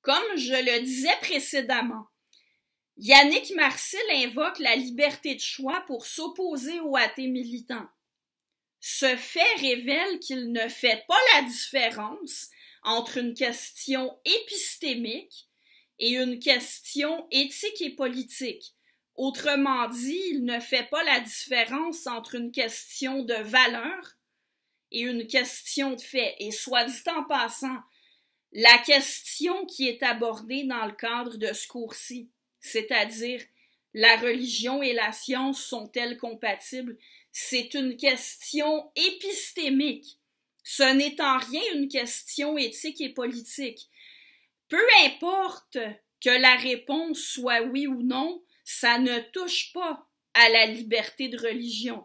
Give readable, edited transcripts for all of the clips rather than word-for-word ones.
Comme je le disais précédemment, Yannick Marcil invoque la liberté de choix pour s'opposer aux athées militants. Ce fait révèle qu'il ne fait pas la différence entre une question épistémique et une question éthique et politique. Autrement dit, il ne fait pas la différence entre une question de valeur et une question de fait. Et soit dit en passant, la question qui est abordée dans le cadre de ce cours-ci, c'est-à-dire la religion et la science sont-elles compatibles, c'est une question épistémique. Ce n'est en rien une question éthique et politique. Peu importe que la réponse soit oui ou non, ça ne touche pas à la liberté de religion.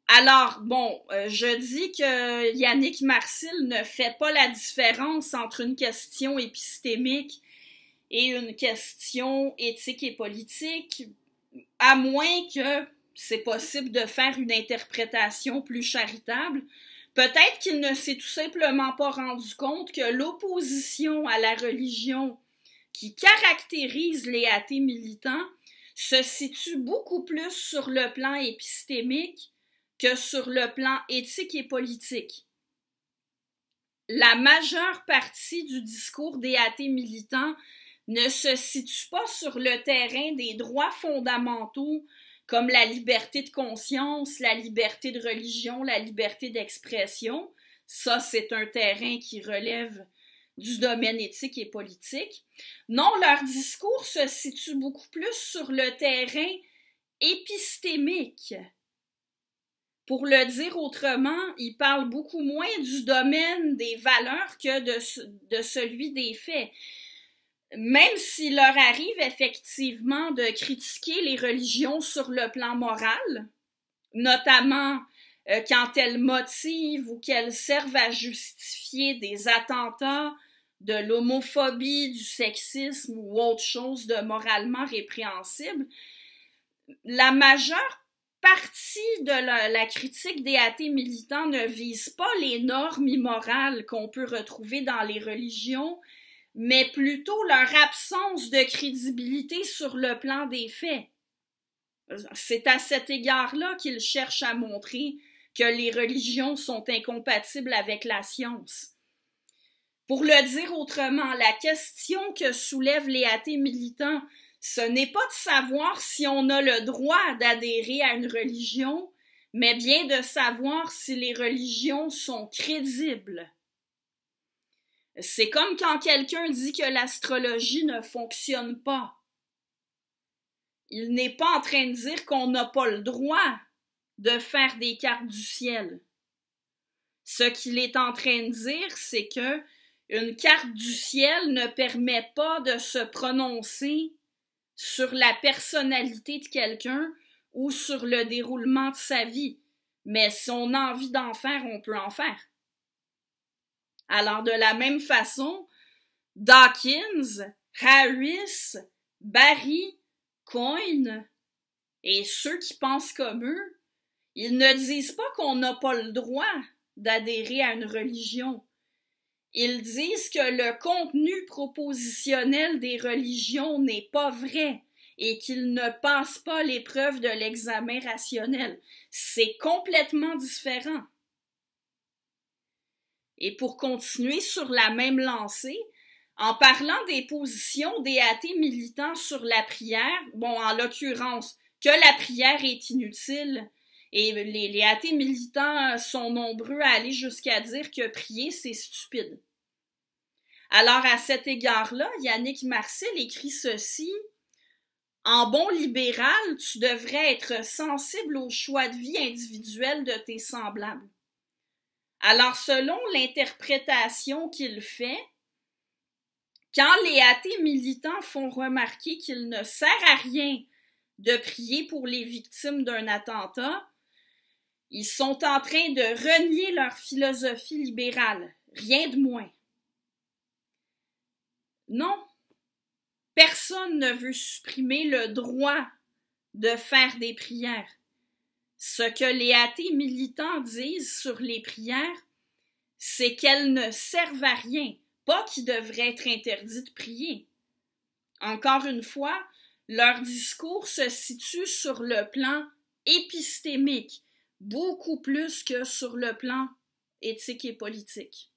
Alors, je dis que Yannick Marcil ne fait pas la différence entre une question épistémique et une question éthique et politique, à moins que c'est possible de faire une interprétation plus charitable. Peut-être qu'il ne s'est tout simplement pas rendu compte que l'opposition à la religion qui caractérise les athées militants se situe beaucoup plus sur le plan épistémique que sur le plan éthique et politique. La majeure partie du discours des athées militants ne se situe pas sur le terrain des droits fondamentaux comme la liberté de conscience, la liberté de religion, la liberté d'expression. Ça, c'est un terrain qui relève du domaine éthique et politique. Non, leur discours se situe beaucoup plus sur le terrain épistémique. Pour le dire autrement, ils parlent beaucoup moins du domaine des valeurs que de celui des faits. Même s'il leur arrive effectivement de critiquer les religions sur le plan moral, notamment quand elles motivent ou qu'elles servent à justifier des attentats, de l'homophobie, du sexisme ou autre chose de moralement répréhensible, la majeure partie de la critique des athées militants ne vise pas les normes immorales qu'on peut retrouver dans les religions, mais plutôt leur absence de crédibilité sur le plan des faits. C'est à cet égard-là qu'ils cherchent à montrer que les religions sont incompatibles avec la science. Pour le dire autrement, la question que soulèvent les athées militants, ce n'est pas de savoir si on a le droit d'adhérer à une religion, mais bien de savoir si les religions sont crédibles. C'est comme quand quelqu'un dit que l'astrologie ne fonctionne pas. Il n'est pas en train de dire qu'on n'a pas le droit de faire des cartes du ciel. Ce qu'il est en train de dire, c'est que une carte du ciel ne permet pas de se prononcer sur la personnalité de quelqu'un ou sur le déroulement de sa vie. Mais si on a envie d'en faire, on peut en faire. Alors, de la même façon, Dawkins, Harris, Barry, Coyne et ceux qui pensent comme eux, ils ne disent pas qu'on n'a pas le droit d'adhérer à une religion. Ils disent que le contenu propositionnel des religions n'est pas vrai et qu'il ne passe pas l'épreuve de l'examen rationnel. C'est complètement différent. Et pour continuer sur la même lancée, en parlant des positions des athées militants sur la prière, en l'occurrence, que la prière est inutile, et les athées militants sont nombreux à aller jusqu'à dire que prier, c'est stupide. Alors, à cet égard-là, Yannick Marcil écrit ceci: « En bon libéral, tu devrais être sensible au choix de vie individuel de tes semblables. » Alors, selon l'interprétation qu'il fait, quand les athées militants font remarquer qu'il ne sert à rien de prier pour les victimes d'un attentat, ils sont en train de renier leur philosophie libérale, rien de moins. Non, personne ne veut supprimer le droit de faire des prières. Ce que les athées militants disent sur les prières, c'est qu'elles ne servent à rien, pas qu'il devrait être interdit de prier. Encore une fois, leur discours se situe sur le plan épistémique, beaucoup plus que sur le plan éthique et politique.